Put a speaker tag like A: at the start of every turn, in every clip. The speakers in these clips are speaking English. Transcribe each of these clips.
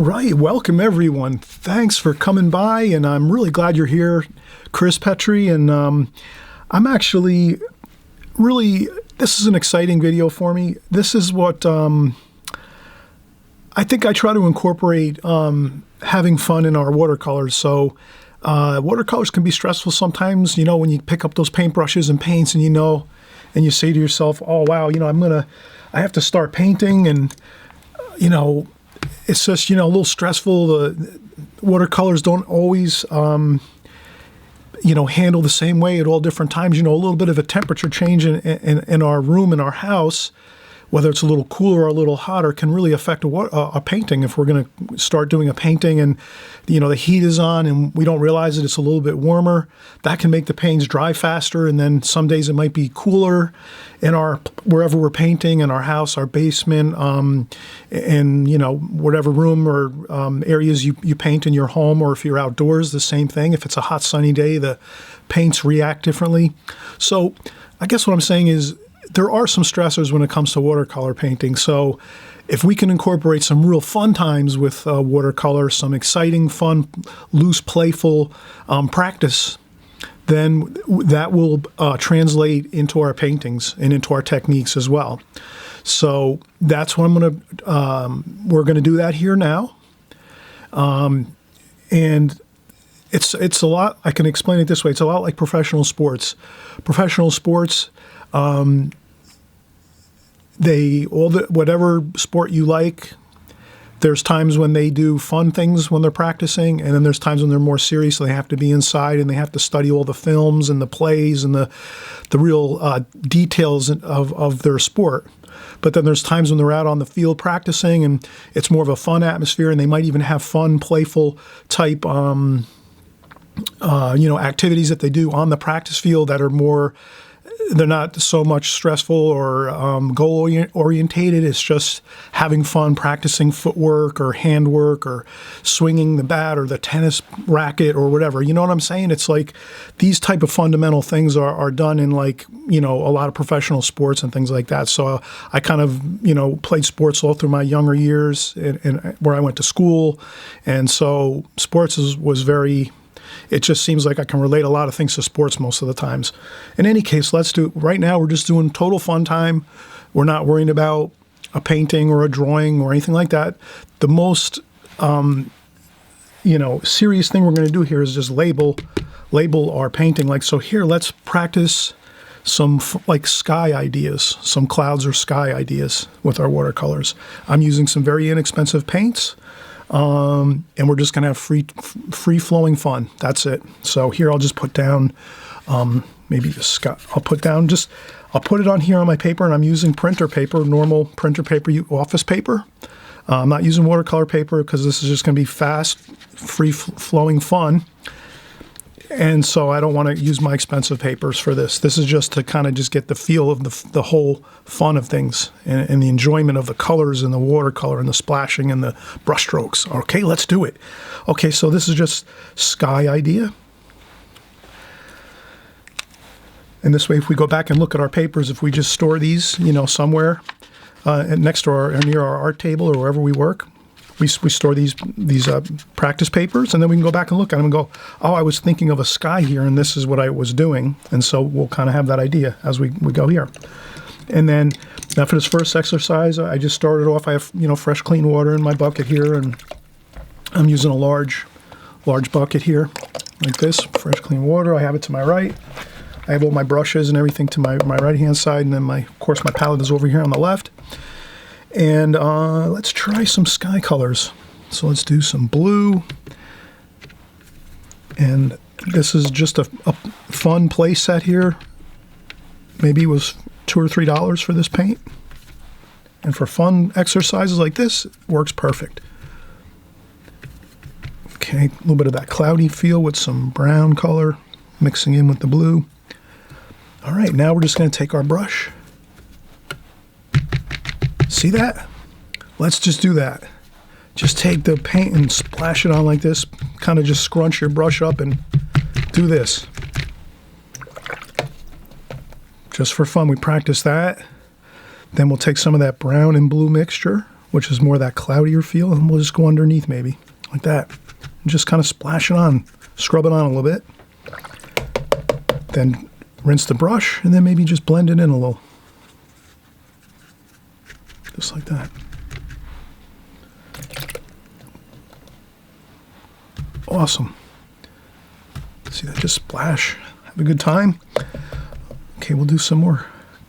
A: All right, welcome everyone. Thanks for coming by, and I'm really glad you're here, Chris Petri. And I'm actually this is an exciting video for me. This is what I think I try to incorporate having fun in our watercolors. So watercolors can be stressful sometimes, when you pick up those paintbrushes and paints and and you say to yourself, oh, wow, I have to start painting, and, it's just, a little stressful. The watercolors don't always, handle the same way at all different times. A little bit of a temperature change in our room, in our house, whether it's a little cooler or a little hotter, can really affect a painting. If we're going to start doing a painting and, the heat is on and we don't realize it's a little bit warmer, that can make the paints dry faster. And then some days it might be cooler in wherever we're painting, in our house, our basement, and, whatever room or areas you paint in your home, or if you're outdoors, the same thing. If it's a hot, sunny day, the paints react differently. So I guess what I'm saying is, there are some stressors when it comes to watercolor painting. So if we can incorporate some real fun times with watercolor, some exciting, fun, loose, playful practice, then that will translate into our paintings and into our techniques as well. So that's what we're going to do that here now. And it's a lot, I can explain it this way. It's a lot like professional sports. Professional sports, whatever sport you like, there's times when they do fun things when they're practicing, and then there's times when they're more serious, so they have to be inside and they have to study all the films and the plays and the real details of their sport. But then there's times when they're out on the field practicing, and it's more of a fun atmosphere, and they might even have fun, playful type activities that they do on the practice field that are more, they're not so much stressful or goal orientated. It's just having fun practicing footwork or handwork or swinging the bat or the tennis racket or whatever. You know what I'm saying? It's like these type of fundamental things are done in a lot of professional sports and things like that. So I kind of, played sports all through my younger years and where I went to school. And so sports was very... It just seems like I can relate a lot of things to sports most of the times. In any case, let's do, right now we're just doing total fun time. We're not worrying about a painting or a drawing or anything like that. The most, serious thing we're going to do here is just label our painting. So here, let's practice some sky ideas, some clouds or sky ideas with our watercolors. I'm using some very inexpensive paints. And we're just going to have free-flowing fun. That's it. So here I'll just put down maybe the sky. I'll put it on here on my paper, and I'm using printer paper, normal printer paper, office paper. I'm not using watercolor paper because this is just going to be fast, free-flowing fun. And so I don't want to use my expensive papers for this. This is just to kind of just get the feel of the whole fun of things and the enjoyment of the colors and the watercolor and the splashing and the brushstrokes. Okay, let's do it. Okay, so this is just sky idea. And this way, if we go back and look at our papers, if we just store these, somewhere next to near our art table or wherever we work, we store these practice papers, and then we can go back and look at them and go, oh, I was thinking of a sky here, and this is what I was doing. And so we'll kind of have that idea as we go here. And then now for this first exercise, I just started off. I have fresh, clean water in my bucket here, and I'm using a large bucket here like this, fresh, clean water. I have it to my right. I have all my brushes and everything to my right-hand side, and then of course my palette is over here on the left. And let's try some sky colors. So let's do some blue. And this is just a fun play set here. Maybe it was $2 or $3 for this paint. And for fun exercises like this, it works perfect. Okay, a little bit of that cloudy feel with some brown color mixing in with the blue. All right, now we're just going to take our brush. See that? Let's just do that. Just take the paint and splash it on like this. Kind of just scrunch your brush up and do this. Just for fun, we practice that. Then we'll take some of that brown and blue mixture. which is more that cloudier feel, and we'll just go underneath maybe, like that. And just kind of splash it on, scrub it on a little bit. Then rinse the brush, and then maybe just blend it in a little. Just like that. Awesome. See that? Just splash. Have a good time. Okay, we'll do some more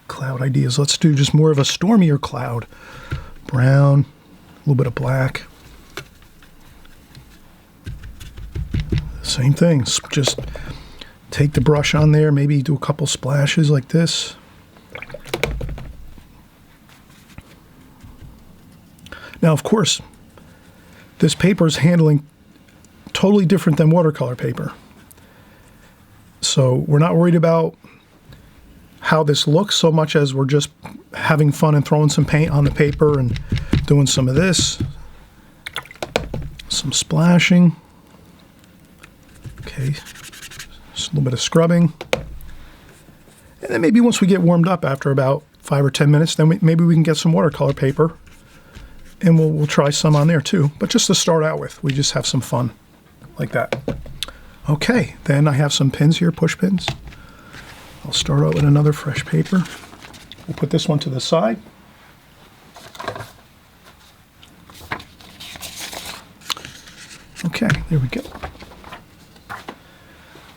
A: cloud ideas. Let's do just more of a stormier cloud. Brown, a little bit of black. Same thing. Just take the brush on there, maybe do a couple splashes like this. Now, of course, this paper is handling totally different than watercolor paper. So we're not worried about how this looks so much as we're just having fun and throwing some paint on the paper and doing some of this. Some splashing. Okay, just a little bit of scrubbing. And then maybe once we get warmed up after about 5 or 10 minutes, then maybe we can get some watercolor paper and we'll try some on there too. But just to start out with, we just have some fun like that. Okay, then I have some pins here, push pins. I'll start out with another fresh paper. We'll put this one to the side. Okay, there we go.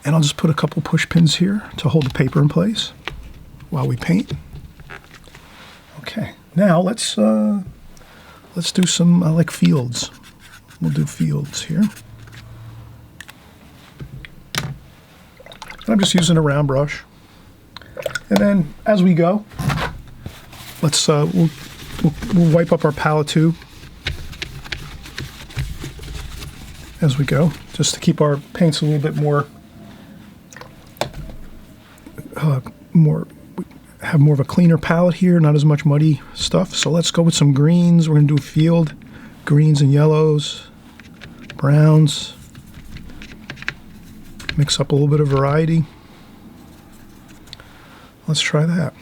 A: And I'll just put a couple push pins here to hold the paper in place while we paint. Okay, now let's do some like fields. We'll do fields here. I'm just using a round brush. And then as we go, let's we'll wipe up our palette tube as we go, just to keep our paints a little bit more have more of a cleaner palette here, not as much muddy stuff. So let's go with some greens. We're going to do a field, greens and yellows, browns. Mix up a little bit of variety. Let's try that.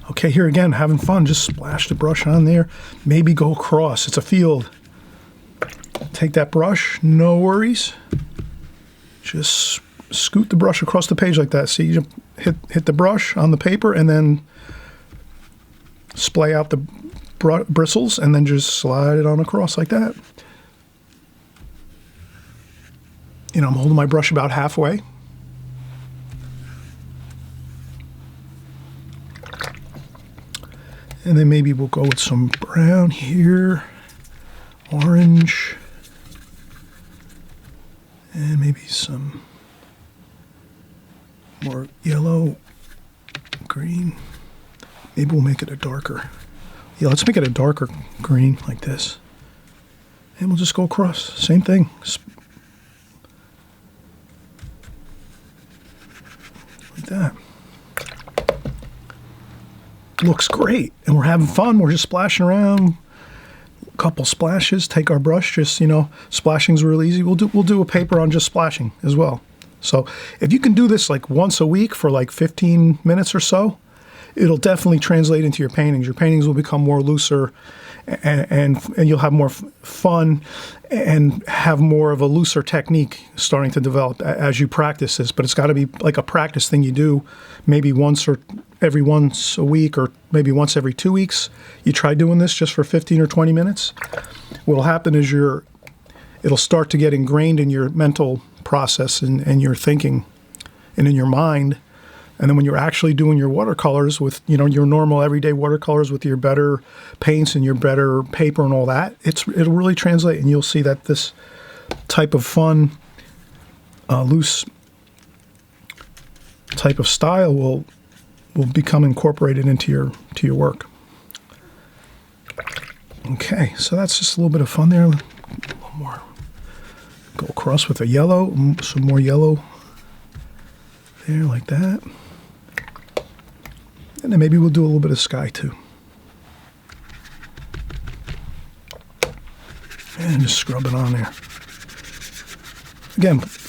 A: Okay, here again, having fun. Just splash the brush on there. Maybe go across. It's a field. Take that brush, no worries. Just scoot the brush across the page like that. See, you hit the brush on the paper and then splay out the bristles and then just slide it on across like that. You know, I'm holding my brush about halfway. And then maybe we'll go with some brown here, orange, and maybe some more yellow, green. Maybe we'll make it a darker. Yeah, let's make it a darker green like this. And we'll just go across. Same thing. Like that. Looks great. And we're having fun. We're just splashing around. A couple splashes. Take our brush. Just, you know, splashing's real easy. We'll do a paper on just splashing as well. So if you can do this like once a week for like 15 minutes or so, it'll definitely translate into your paintings. Your paintings will become more looser, and you'll have more fun and have more of a looser technique starting to develop as you practice this. But it's got to be like a practice thing you do maybe once a week or maybe once every 2 weeks. You try doing this just for 15 or 20 minutes. What'll happen is it'll start to get ingrained in your mental process and your thinking and in your mind. And then when you're actually doing your watercolors with, you know, your normal everyday watercolors with your better paints and your better paper and all that, it'll really translate, and you'll see that this type of fun, loose type of style will become incorporated into your work. Okay, so that's just a little bit of fun there. A little more. Go across with a yellow, some more yellow there like that. And then maybe we'll do a little bit of sky too. And just scrub it on there.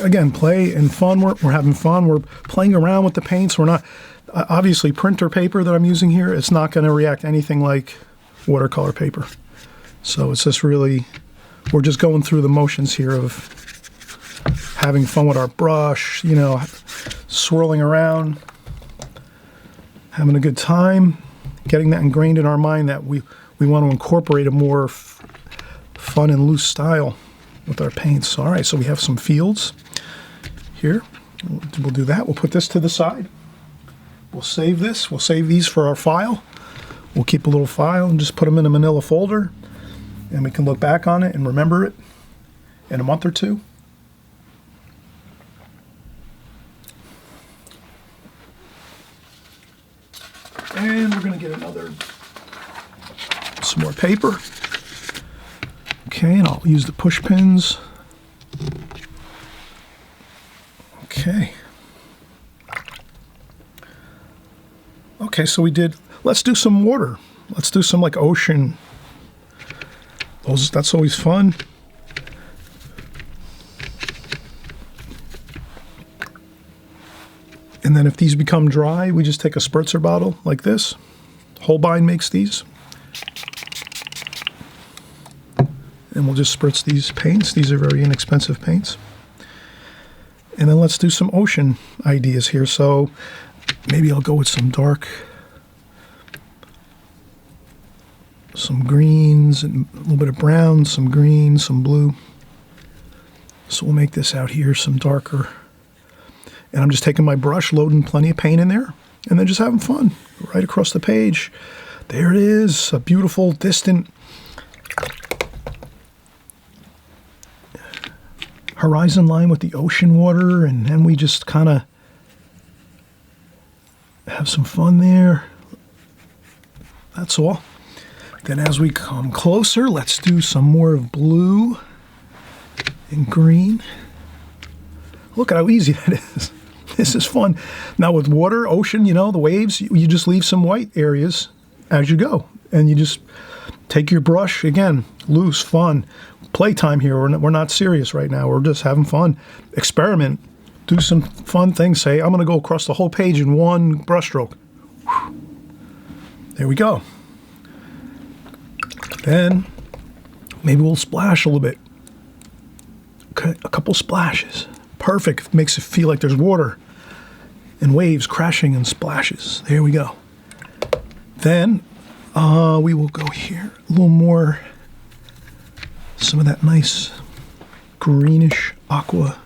A: Again, play and fun. We're having fun. We're playing around with the paints. We're not, obviously printer paper that I'm using here, it's not going to react anything like watercolor paper. So it's just really, we're just going through the motions here of having fun with our brush, you know, swirling around, having a good time, getting that ingrained in our mind that we want to incorporate a more fun and loose style with our paints. All right, so we have some fields here. We'll do that. We'll put this to the side. We'll save this. We'll save these for our file. We'll keep a little file and just put them in a manila folder, and we can look back on it and remember it in a month or two. And we're going to get some more paper. Okay, and I'll use the push pins. Okay. Okay, so let's do some water. Let's do some like ocean. That's always fun. And then if these become dry, we just take a spritzer bottle like this. Holbein makes these. And we'll just spritz these paints. These are very inexpensive paints. And then let's do some ocean ideas here. So maybe I'll go with some dark, some greens, and a little bit of brown, some green, some blue. So we'll make this out here some darker. And I'm just taking my brush, loading plenty of paint in there, and then just having fun right across the page. There it is, a beautiful, distant horizon line with the ocean water, and then we just kind of have some fun there. That's all. Then as we come closer, let's do some more of blue and green. Look at how easy that is. This is fun. Now with water, ocean, you know, the waves, you just leave some white areas as you go. And you just take your brush, again, loose, fun. Playtime here. We're not serious right now. We're just having fun. Experiment. Do some fun things. Say, I'm going to go across the whole page in one brushstroke. There we go. Then maybe we'll splash a little bit. A couple splashes. Perfect. Makes it feel like there's water and waves crashing and splashes. There we go. Then we will go here a little more, some of that nice greenish aqua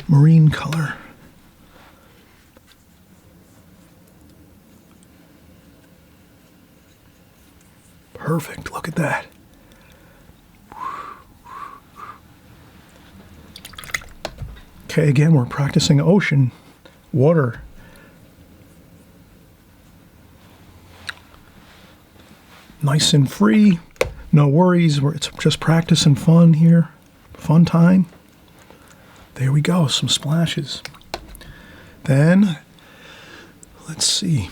A: marine color. Perfect. Look at that. Okay, again, we're practicing ocean, water. Nice and free, no worries. It's just practice and fun here. Fun time. There we go, some splashes. Then, let's see.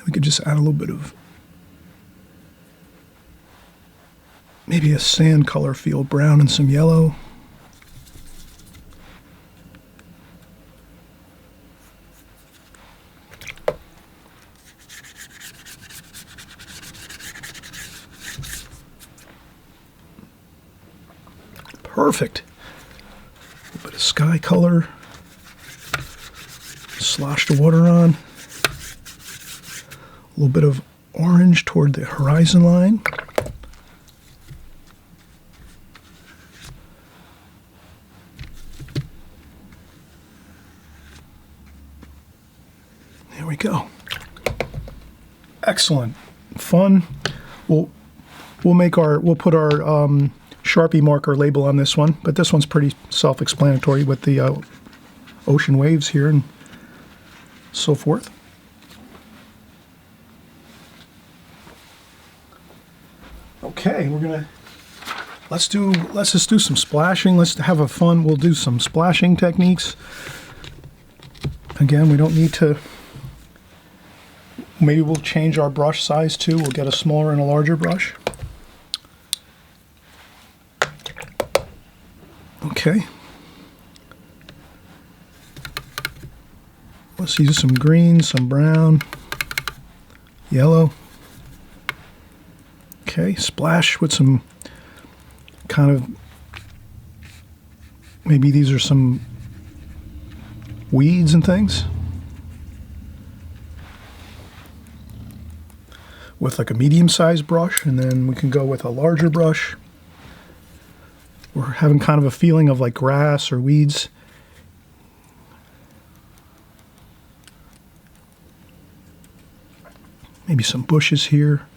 A: We could just add a little bit of maybe a sand color field, brown and some yellow. Perfect. A little bit of sky color. Slosh the water on. A little bit of orange toward the horizon line. There we go. Excellent. Fun. We'll put our Sharpie marker label on this one, but this one's pretty self-explanatory with the ocean waves here and so forth. Okay, let's just do some splashing. Let's have a fun. We'll do some splashing techniques. Again, we don't need to. Maybe we'll change our brush size too. We'll get a smaller and a larger brush. Okay. Let's use some green, some brown, yellow. Okay, splash with some kind of, maybe these are some weeds and things. With like a medium-sized brush, and then we can go with a larger brush. We're having kind of a feeling of like grass or weeds. Maybe some bushes here.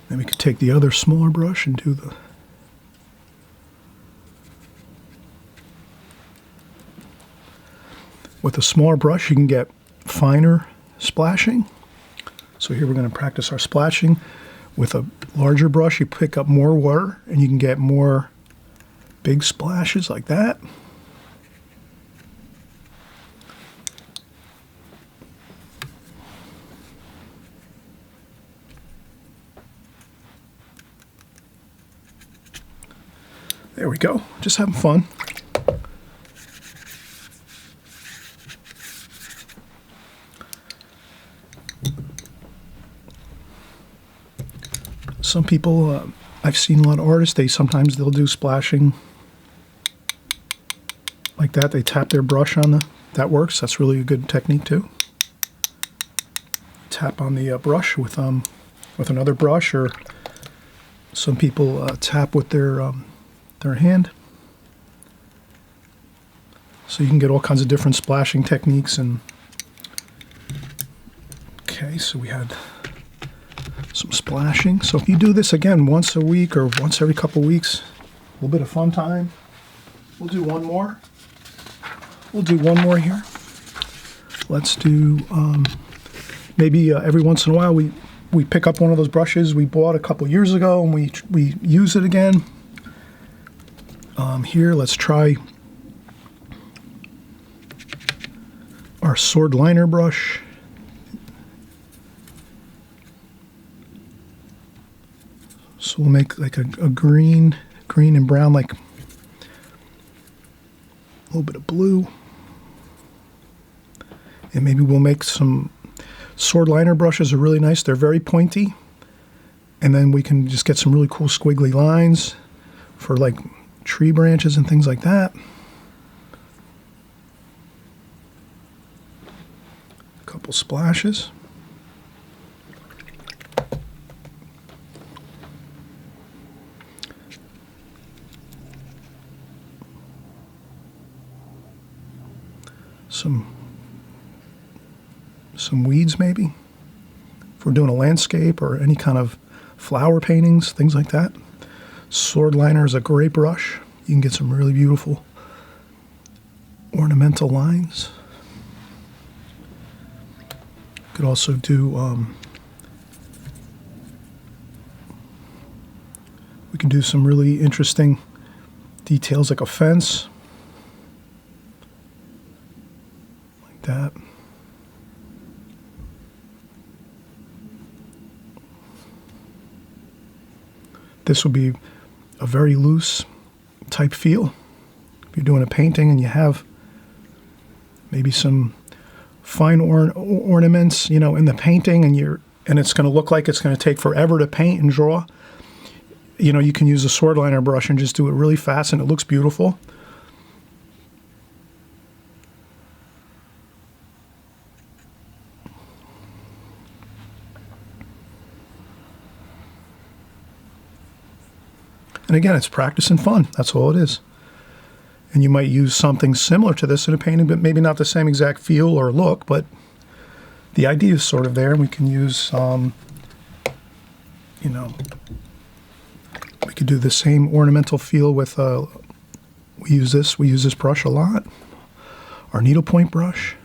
A: Then we could take the other smaller brush and do the... With a smaller brush, you can get finer splashing. So here we're going to practice our splashing. With a larger brush, you pick up more water, and you can get more big splashes like that. There we go. Just having fun. Some people, I've seen a lot of artists, they'll do splashing like that. They tap their brush on the, that works. That's really a good technique too. Tap on the brush with another brush, or some people tap with their hand. So you can get all kinds of different splashing techniques. And okay, so we had some splashing. So if you do this again once a week or once every couple weeks, a little bit of fun time. We'll do one more. We'll do one more here. Let's do maybe every once in a while we pick up one of those brushes we bought a couple years ago and we use it again. Here, let's try our sword liner brush. So we'll make like a green and brown, like a little bit of blue. And maybe we'll make some sword liner brushes are really nice. They're very pointy. And then we can just get some really cool squiggly lines for like tree branches and things like that. A couple splashes. Some weeds maybe, if we're doing a landscape or any kind of flower paintings, things like that. Sword liner is a great brush. You can get some really beautiful ornamental lines. You could also do, we can do some really interesting details like a fence. Like that. This will be a very loose type feel. If you're doing a painting and you have maybe some fine ornaments, you know, in the painting, and it's going to look like it's going to take forever to paint and draw, you know, you can use a sword liner brush and just do it really fast, and it looks beautiful. And again, it's practice and fun. That's all it is. And you might use something similar to this in a painting, but maybe not the same exact feel or look, but the idea is sort of there. And we can use, you know, we could do the same ornamental feel with, we use this brush a lot, our needlepoint brush.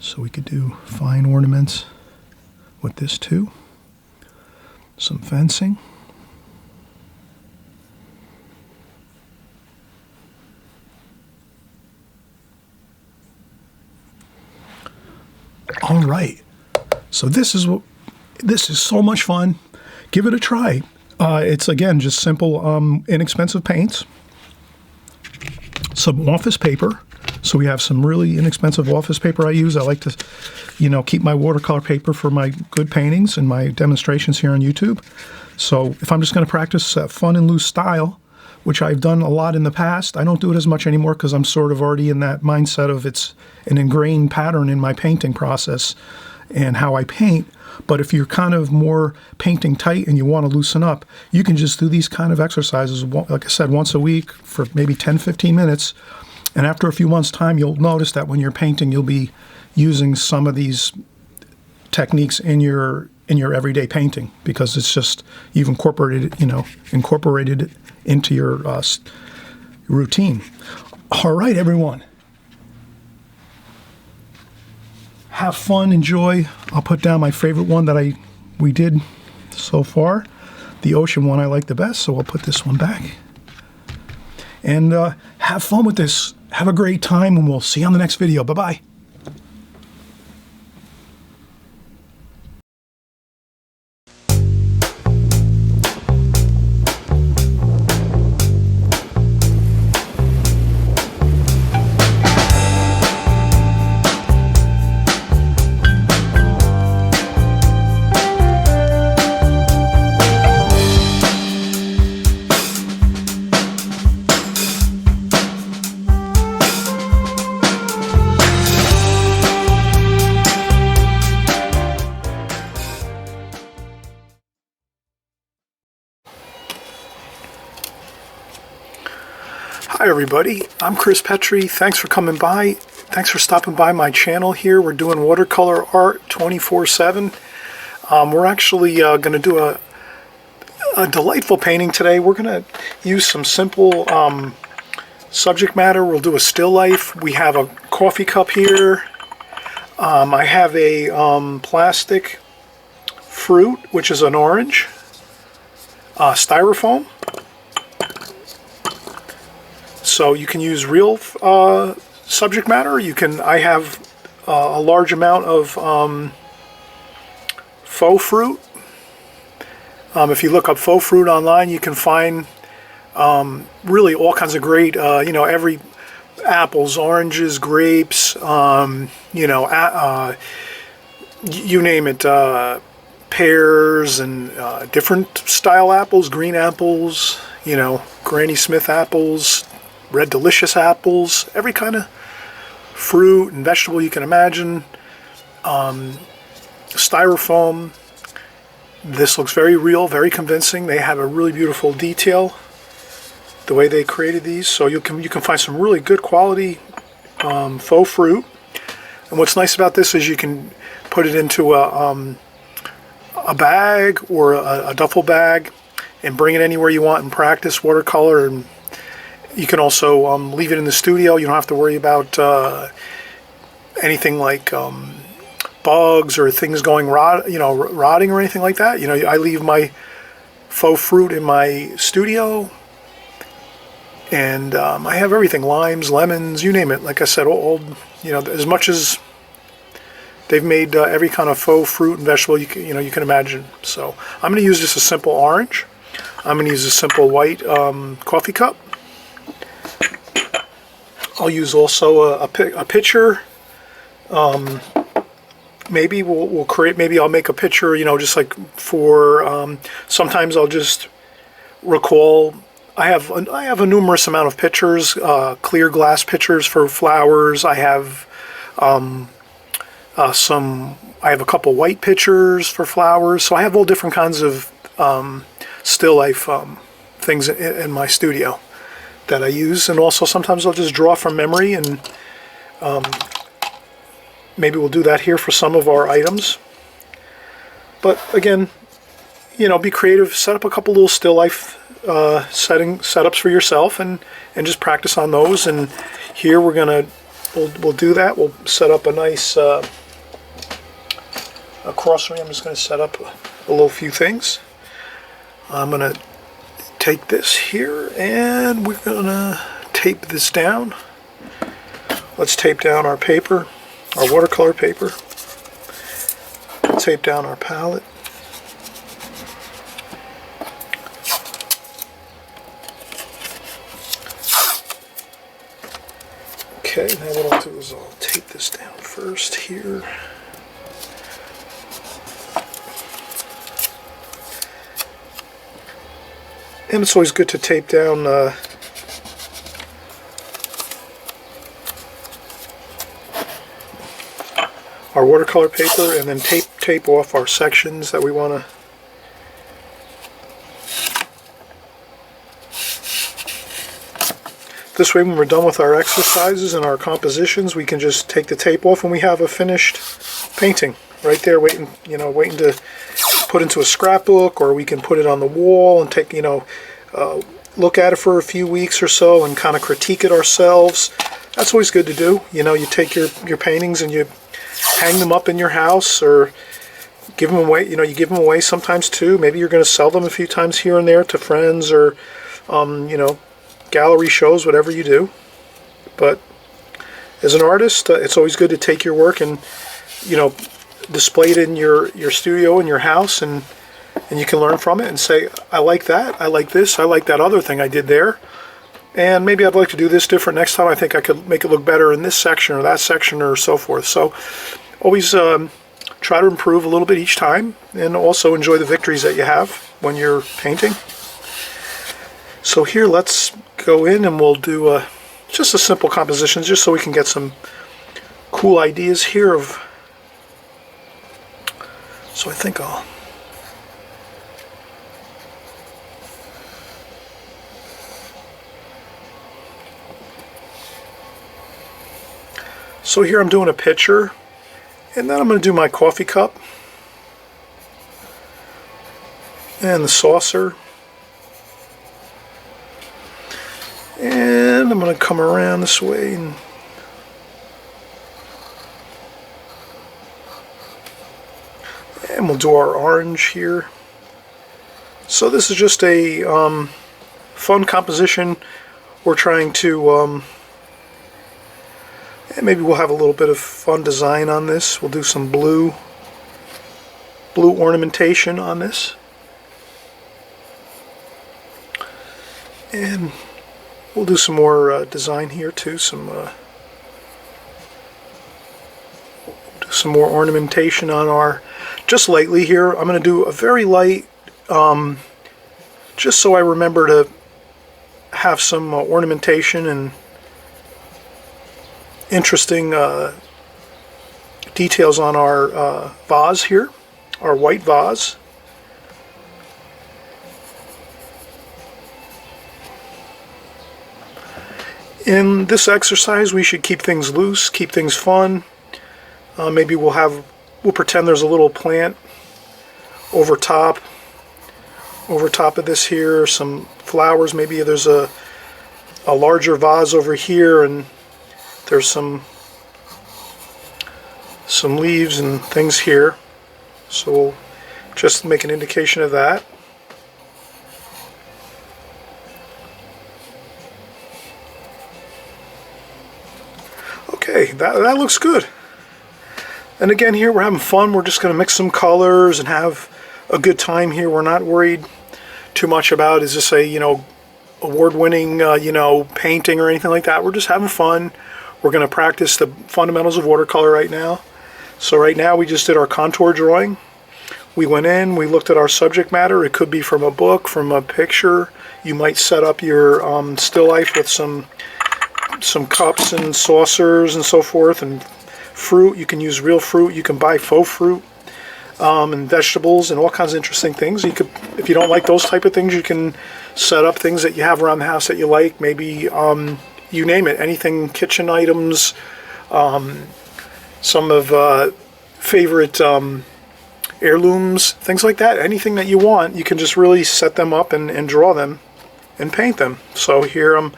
A: So we could do fine ornaments with this too. Some fencing. All right, so this is so much fun. Give it a try. It's again just simple, inexpensive paints. some office paper. So we have some really inexpensive office paper I use. I like to, keep my watercolor paper for my good paintings and my demonstrations here on YouTube. So if I'm just going to practice fun and loose style, which I've done a lot in the past, I don't do it as much anymore because I'm sort of already in that mindset of it's an ingrained pattern in my painting process and how I paint. But if you're kind of more painting tight and you want to loosen up, you can just do these kind of exercises, like I said, once a week for maybe 10, 15 minutes. And after a few months' time, you'll notice that when you're painting, you'll be using some of these techniques in your everyday painting because it's just you've incorporated it into your routine. All right, everyone. Have fun, enjoy. I'll put down my favorite one that we did so far. The ocean one I like the best, so I'll put this one back. And have fun with this. Have a great time, and we'll see you on the next video. Bye-bye. Hi everybody, I'm Chris Petri. Thanks for coming by. Thanks for stopping by my channel here. We're doing watercolor art 24/7. We're actually going to do a delightful painting today. We're going to use some simple subject matter. We'll do a still life. We have a coffee cup here. I have a plastic fruit, which is an orange, styrofoam. So you can use real subject matter. I have a large amount of faux fruit. If you look up faux fruit online, you can find really all kinds of great, every apples, oranges, grapes, you name it, pears and different style apples, green apples, Granny Smith apples, Red Delicious apples, every kind of fruit and vegetable you can imagine. Styrofoam. This looks very real, very convincing. They have a really beautiful detail, the way they created these. So you can find some really good quality faux fruit. And what's nice about this is you can put it into a bag or a duffel bag and bring it anywhere you want and practice watercolor. And you can also leave it in the studio. You don't have to worry about anything like bugs or things going rotting or anything like that. I leave my faux fruit in my studio, and I have everything: limes, lemons, you name it. Like I said, all as much as they've made every kind of faux fruit and vegetable you can imagine. So I'm going to use just a simple orange. I'm going to use a simple white coffee cup. I'll use also a picture. Maybe we'll create. Maybe I'll make a picture. Just like for. Sometimes I'll just recall. I have a numerous amount of pictures, clear glass pictures for flowers. I have I have a couple white pictures for flowers. So I have all different kinds of still life things in my studio that I use, and also sometimes I'll just draw from memory, and maybe we'll do that here for some of our items. But again, be creative. Set up a couple little still life setups for yourself, and just practice on those. And here we'll do that. We'll set up a nice across. I'm just going to set up a little few things. I'm going to take this here, and we're going to tape this down. Let's tape down our paper, our watercolor paper. Tape down our palette. Okay, now what I'll do is I'll tape this down first here. And it's always good to tape down our watercolor paper, and then tape off our sections that we want to. This way, when we're done with our exercises and our compositions, we can just take the tape off and we have a finished painting right there, waiting to put into a scrapbook, or we can put it on the wall and take, look at it for a few weeks or so and kind of critique it ourselves. That's always good to do. You take your paintings and you hang them up in your house, or give them away. You give them away sometimes too. Maybe you're going to sell them a few times here and there to friends, or gallery shows, whatever you do. But as an artist, it's always good to take your work and display it in your studio, in your house, and you can learn from it and say, I like that, I like this, I like that other thing I did there, and maybe I'd like to do this different next time. I think I could make it look better in this section or that section, or so forth. So always try to improve a little bit each time, and also enjoy the victories that you have when you're painting. So here, let's go in and we'll do just a simple composition, just so we can get some cool ideas here of. So I think I'll. So here I'm doing a pitcher, and then I'm going to do my coffee cup and the saucer. And I'm going to come around this way and we'll do our orange here. So this is just a fun composition. We're trying to and maybe we'll have a little bit of fun design on this. We'll do some blue ornamentation on this, and we'll do some more design here too. Do some more ornamentation on our. Just lightly here, I'm going to do a very light, just so I remember to have some ornamentation and interesting details on our vase here, our white vase. In this exercise, we should keep things loose, keep things fun. Maybe we'll pretend there's a little plant over top of this here, some flowers. Maybe there's a larger vase over here, and there's some leaves and things here. So we'll just make an indication of that. Okay, that looks good. And again, here we're having fun. We're just going to mix some colors and have a good time here. We're not worried too much about, is this a award-winning painting or anything like that. We're just having fun. We're going to practice the fundamentals of watercolor right now. So right now we just did our contour drawing. We went in, we looked at our subject matter. It could be from a book, from a picture. You might set up your still life with some cups and saucers and so forth, and fruit. You can use real fruit. You can buy faux fruit, and vegetables and all kinds of interesting things. You could, if you don't like those type of things, you can set up things that you have around the house that you like. Maybe you name it, anything, kitchen items, some of favorite heirlooms, things like that. Anything that you want, you can just really set them up and draw them and paint them. So here I'm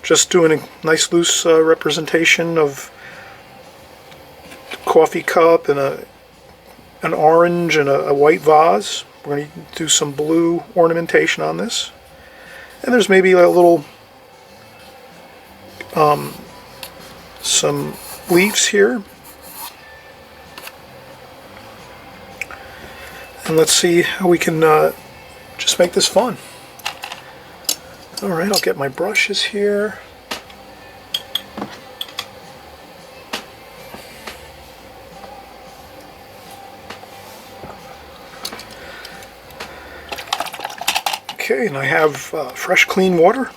A: just doing a nice loose representation of coffee cup and an orange and a white vase. We're going to do some blue ornamentation on this, and there's maybe a little some leaves here, and let's see how we can just make this fun. Alright, I'll get my brushes here. Okay, and I have fresh clean water.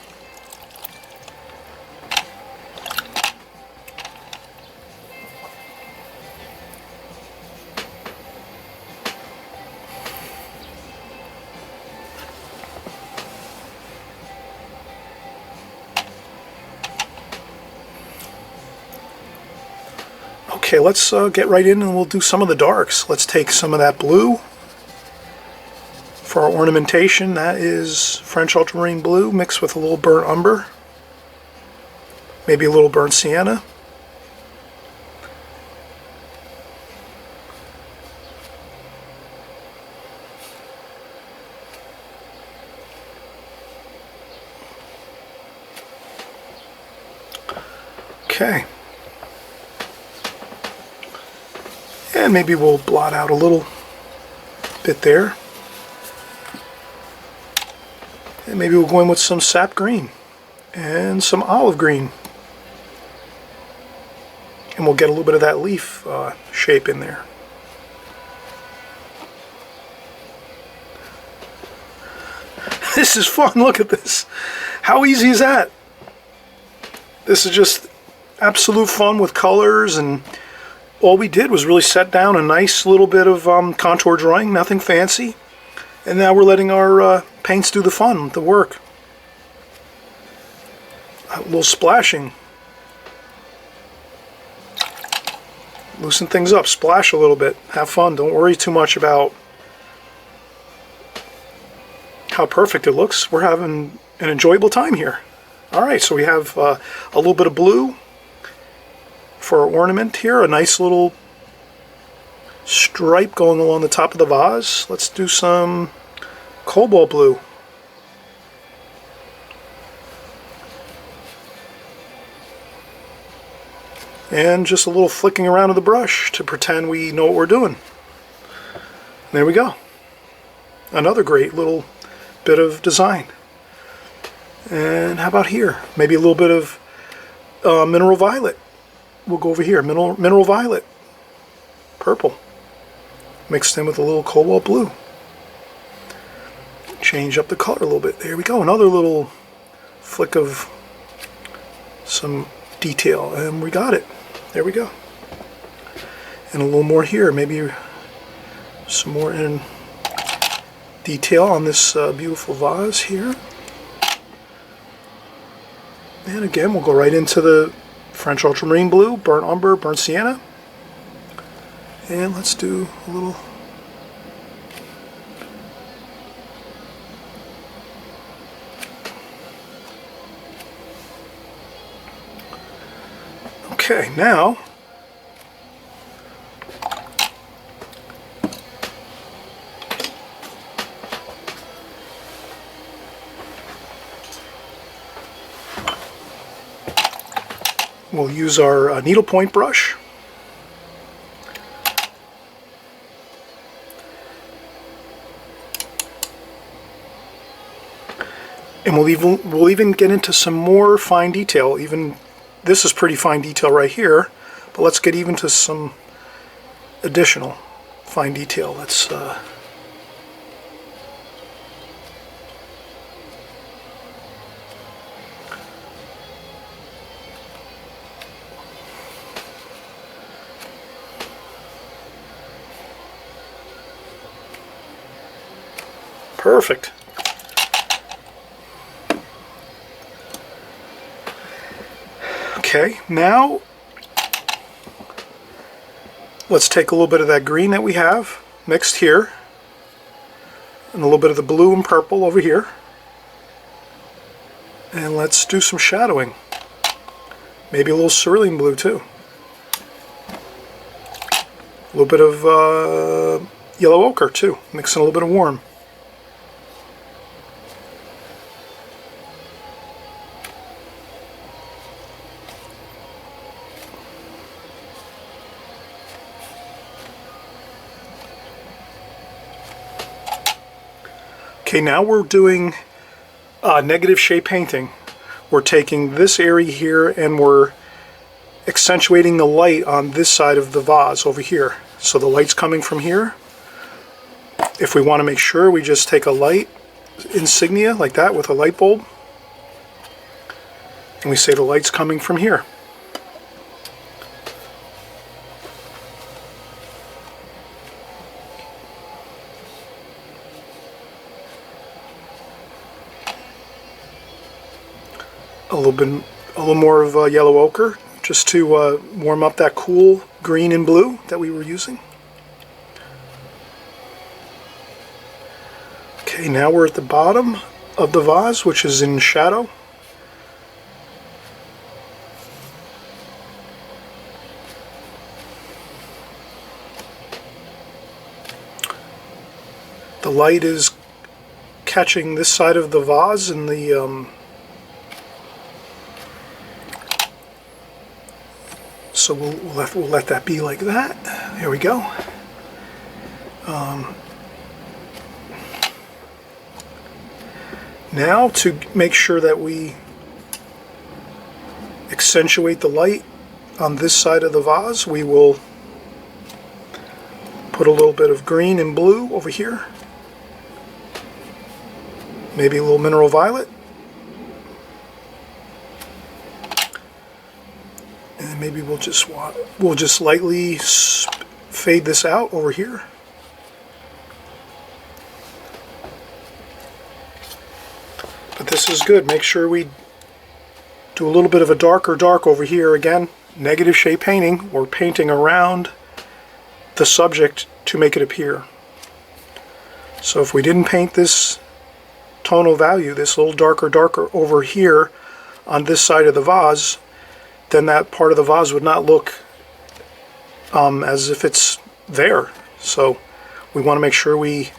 A: Okay, let's get right in and we'll do some of the darks. Let's take some of that blue for our ornamentation. That is French ultramarine blue mixed with a little burnt umber, maybe a little burnt sienna. Okay. And maybe we'll blot out a little bit there. And maybe we'll go in with some sap green and some olive green. And we'll get a little bit of that leaf shape in there. This is fun, look at this. How easy is that? This is just absolute fun with colors, and all we did was really set down a nice little bit of contour drawing, nothing fancy. And now we're letting our paints do the fun, the work. A little splashing. Loosen things up, splash a little bit, have fun. Don't worry too much about how perfect it looks. We're having an enjoyable time here. Alright, so we have a little bit of blue for our ornament here, a nice little stripe going along the top of the vase. Let's do some cobalt blue. And just a little flicking around of the brush to pretend we know what we're doing. There we go. Another great little bit of design. And how about here? Maybe a little bit of mineral violet. We'll go over here, mineral violet, purple, mixed in with a little cobalt blue. Change up the color a little bit. There we go, another little flick of some detail, and we got it. There we go. And a little more here, maybe some more in detail on this beautiful vase here. And again, we'll go right into the French ultramarine blue, burnt umber, burnt sienna. And let's do a little okay, now we'll use our needlepoint brush. And we'll even get into some more fine detail. Even this is pretty fine detail right here, but let's get even to some additional fine detail. Let's perfect. Okay, now let's take a little bit of that green that we have mixed here and a little bit of the blue and purple over here, and let's do some shadowing. Maybe a little cerulean blue too. A little bit of yellow ochre too, mixing a little bit of warm. Okay, now we're doing negative shade painting. We're taking this area here and we're accentuating the light on this side of the vase over here. So the light's coming from here. If we want to make sure, we just take a light insignia like that with a light bulb. And we say the light's coming from here. A little more of yellow ochre, just to warm up that cool green and blue that we were using. Okay, now we're at the bottom of the vase, which is in shadow. The light is catching this side of the vase and the so we'll let that be like that. There we go. Now, to make sure that we accentuate the light on this side of the vase, we will put a little bit of green and blue over here. Maybe a little mineral violet. And maybe we'll just lightly fade this out over here. But this is good. Make sure we do a little bit of a darker dark over here. Again, negative shade painting. We're painting around the subject to make it appear. So if we didn't paint this tonal value, this little darker over here on this side of the vase, then that part of the vase would not look as if it's there. So we want to make sure we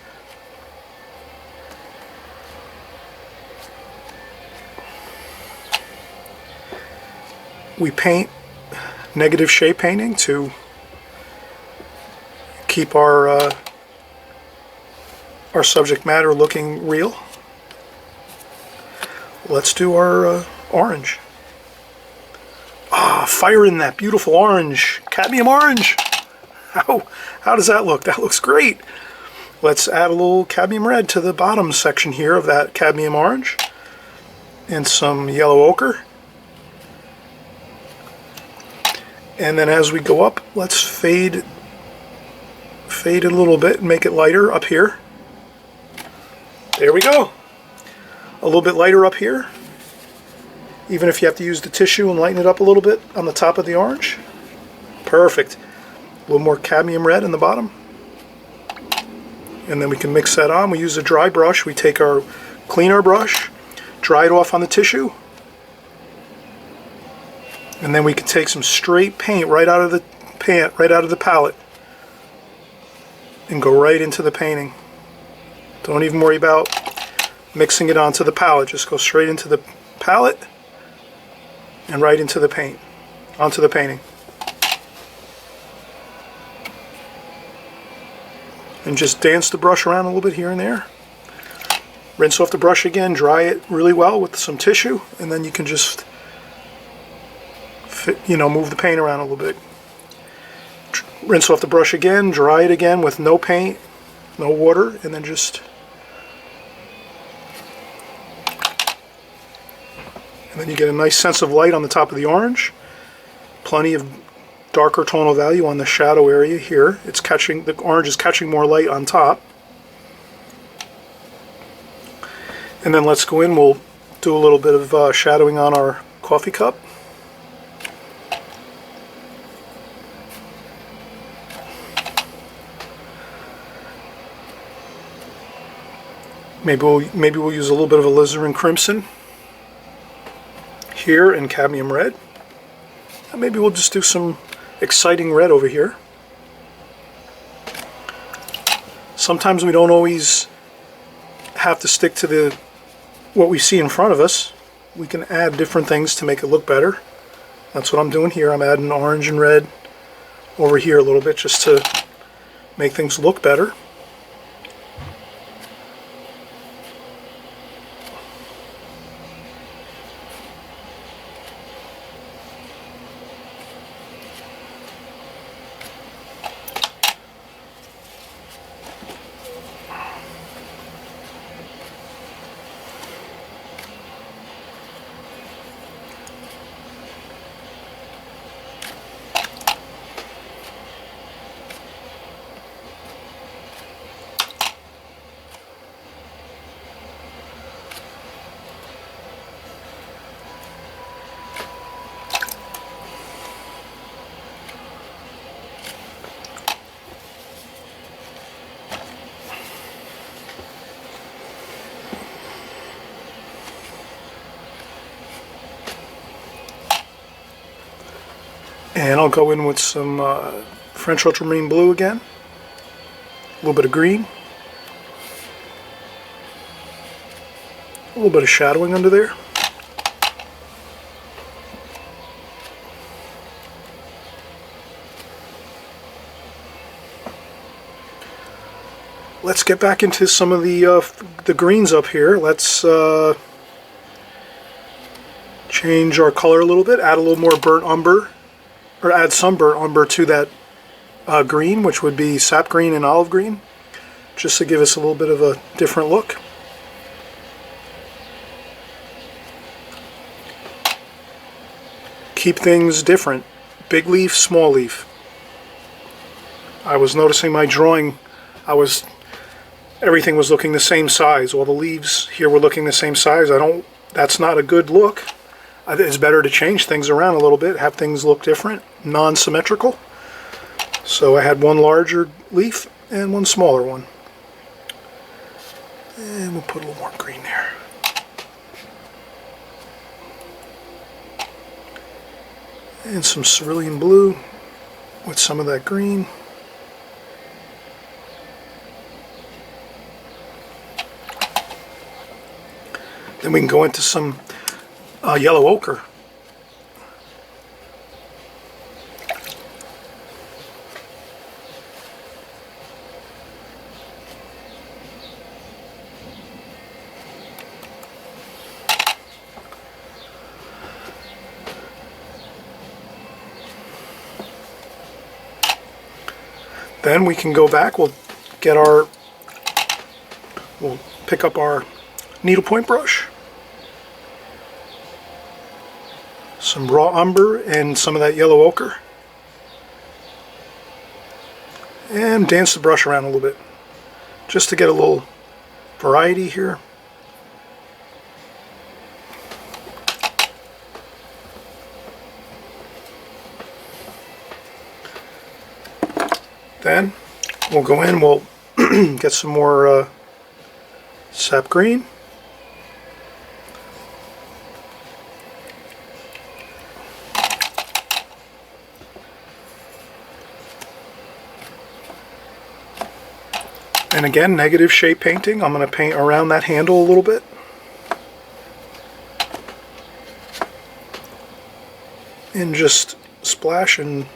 A: paint negative shade painting to keep our subject matter looking real. Let's do our orange. Fire in that beautiful orange, cadmium orange. How does that look? That looks great. Let's add a little cadmium red to the bottom section here of that cadmium orange, and some yellow ochre. And then as we go up, let's fade it a little bit and make it lighter up here. There we go. A little bit lighter up here. Even if you have to use the tissue and lighten it up a little bit on the top of the orange. Perfect. A little more cadmium red in the bottom. And then we can mix that on. We use a dry brush. We take our cleaner brush, dry it off on the tissue, and then we can take some straight paint right out of the palette and go right into the painting. Don't even worry about mixing it onto the palette. Just go straight into the palette and right into the paint, onto the painting. And just dance the brush around a little bit here and there. Rinse off the brush again, dry it really well with some tissue, and then you can just move the paint around a little bit. Rinse off the brush again, dry it again with no paint, no water, and then just you get a nice sense of light on the top of the orange. Plenty of darker tonal value on the shadow area here. The orange is catching more light on top. And then let's go in, we'll do a little bit of shadowing on our coffee cup. Maybe we'll use a little bit of alizarin crimson here in cadmium red. And maybe we'll just do some exciting red over here. Sometimes we don't always have to stick to what we see in front of us. We can add different things to make it look better. That's what I'm doing here. I'm adding orange and red over here a little bit just to make things look better. And I'll go in with some French ultramarine blue again, a little bit of green, a little bit of shadowing under there. Let's get back into some of the greens up here. Let's change our color a little bit, add a little more burnt umber, or add some burnt umber to that green, which would be sap green and olive green, just to give us a little bit of a different look. Keep things different. Big leaf, small leaf. I was noticing my drawing, everything was looking the same size. All the leaves here were looking the same size. That's not a good look. It's better to change things around a little bit, have things look different, non-symmetrical. So I had one larger leaf and one smaller one. And we'll put a little more green there. And some cerulean blue with some of that green. Then we can go into some yellow ochre. Then we can go back, we'll pick up our needlepoint brush, some raw umber and some of that yellow ochre, and dance the brush around a little bit just to get a little variety here. Then we'll go in, we'll get some more sap green. And again, negative shape painting. I'm going to paint around that handle a little bit. And just splash and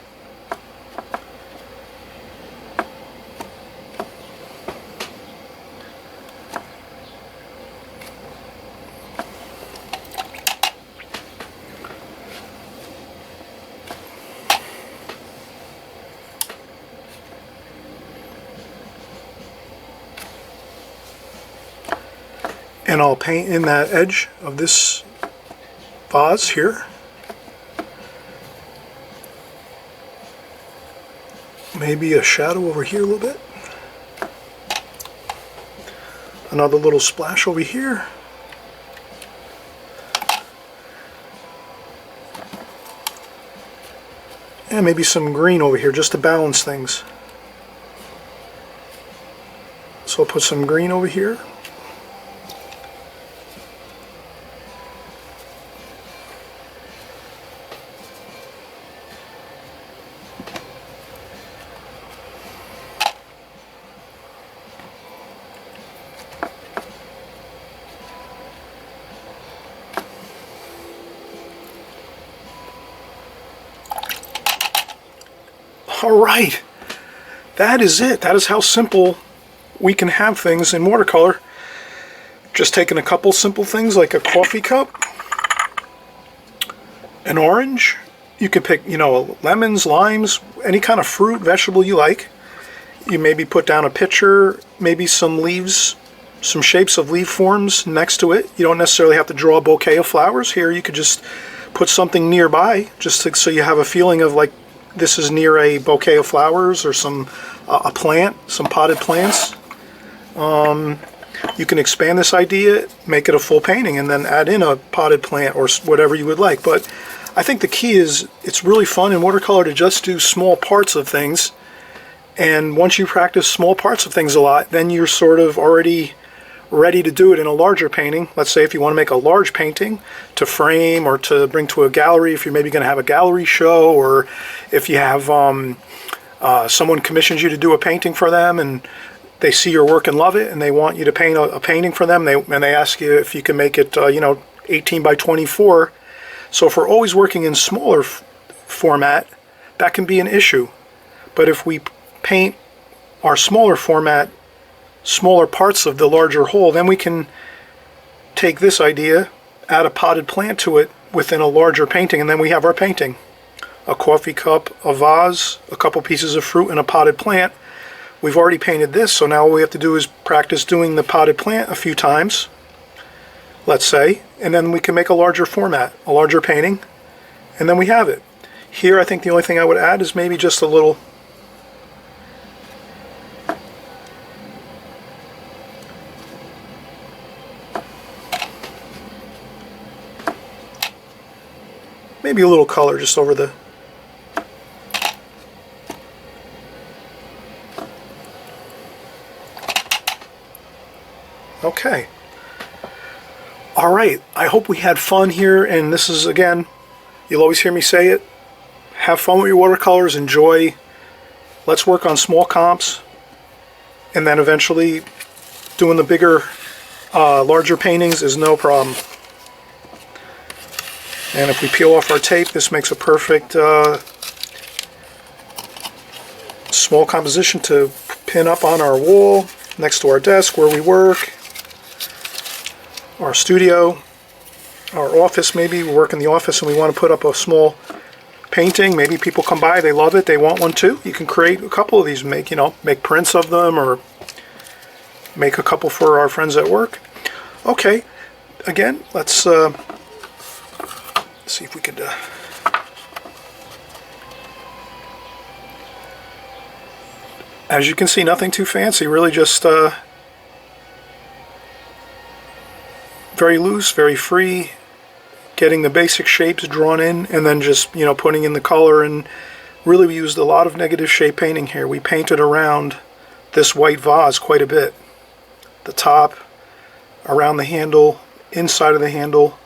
A: I'll paint in that edge of this vase here. Maybe a shadow over here a little bit. Another little splash over here. And maybe some green over here just to balance things. So I'll put some green over here. Alright, that is it. That is how simple we can have things in watercolor. Just taking a couple simple things like a coffee cup, an orange. You can pick, lemons, limes, any kind of fruit, vegetable you like. You maybe put down a picture, maybe some leaves, some shapes of leaf forms next to it. You don't necessarily have to draw a bouquet of flowers. Here you could just put something nearby, just so you have a feeling of like this is near a bouquet of flowers or some a plant, some potted plants. You can expand this idea, make it a full painting, and then add in a potted plant or whatever you would like. But I think the key is it's really fun in watercolor to just do small parts of things. And once you practice small parts of things a lot, then you're sort of already ready to do it in a larger painting. Let's say if you want to make a large painting to frame or to bring to a gallery, if you're maybe going to have a gallery show, or if you have someone commissions you to do a painting for them and they see your work and love it and they want you to paint a painting for them, and they ask you if you can make it 18 by 24. So if we're always working in smaller format, that can be an issue. But if we paint our smaller format, smaller parts of the larger whole, then we can take this idea, add a potted plant to it within a larger painting, and then we have our painting. A coffee cup, a vase, a couple pieces of fruit, and a potted plant. We've already painted this, so now all we have to do is practice doing the potted plant a few times, let's say, and then we can make a larger format, a larger painting, and then we have it. Here I think the only thing I would add is maybe just a little color just over the okay. All right, I hope we had fun here, and this is, again, you'll always hear me say it, have fun with your watercolors, enjoy. Let's work on small comps, and then eventually doing the bigger, larger paintings is no problem. And if we peel off our tape, this makes a perfect small composition to pin up on our wall next to our desk where we work, our studio, our office. Maybe we work in the office and we want to put up a small painting. Maybe people come by, they love it, they want one too. You can create a couple of these, make prints of them, or make a couple for our friends at work. Okay, again, let's see if we could as you can see, nothing too fancy, really just very loose, very free, getting the basic shapes drawn in, and then just putting in the color. And really we used a lot of negative shape painting here. We painted around this white vase quite a bit, the top, around the handle, inside of the handle.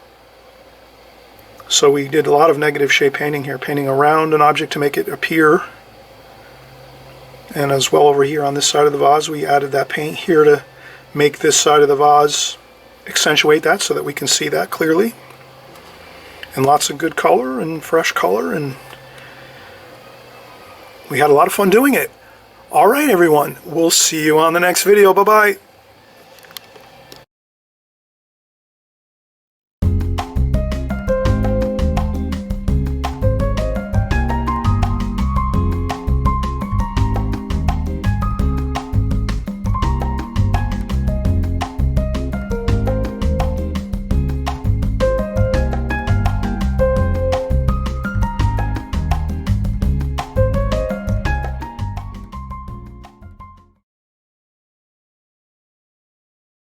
A: So we did a lot of negative shape painting here, painting around an object to make it appear. And as well over here on this side of the vase, we added that paint here to make this side of the vase, accentuate that so that we can see that clearly. And lots of good color and fresh color, and we had a lot of fun doing it. All right, everyone, we'll see you on the next video. Bye-bye.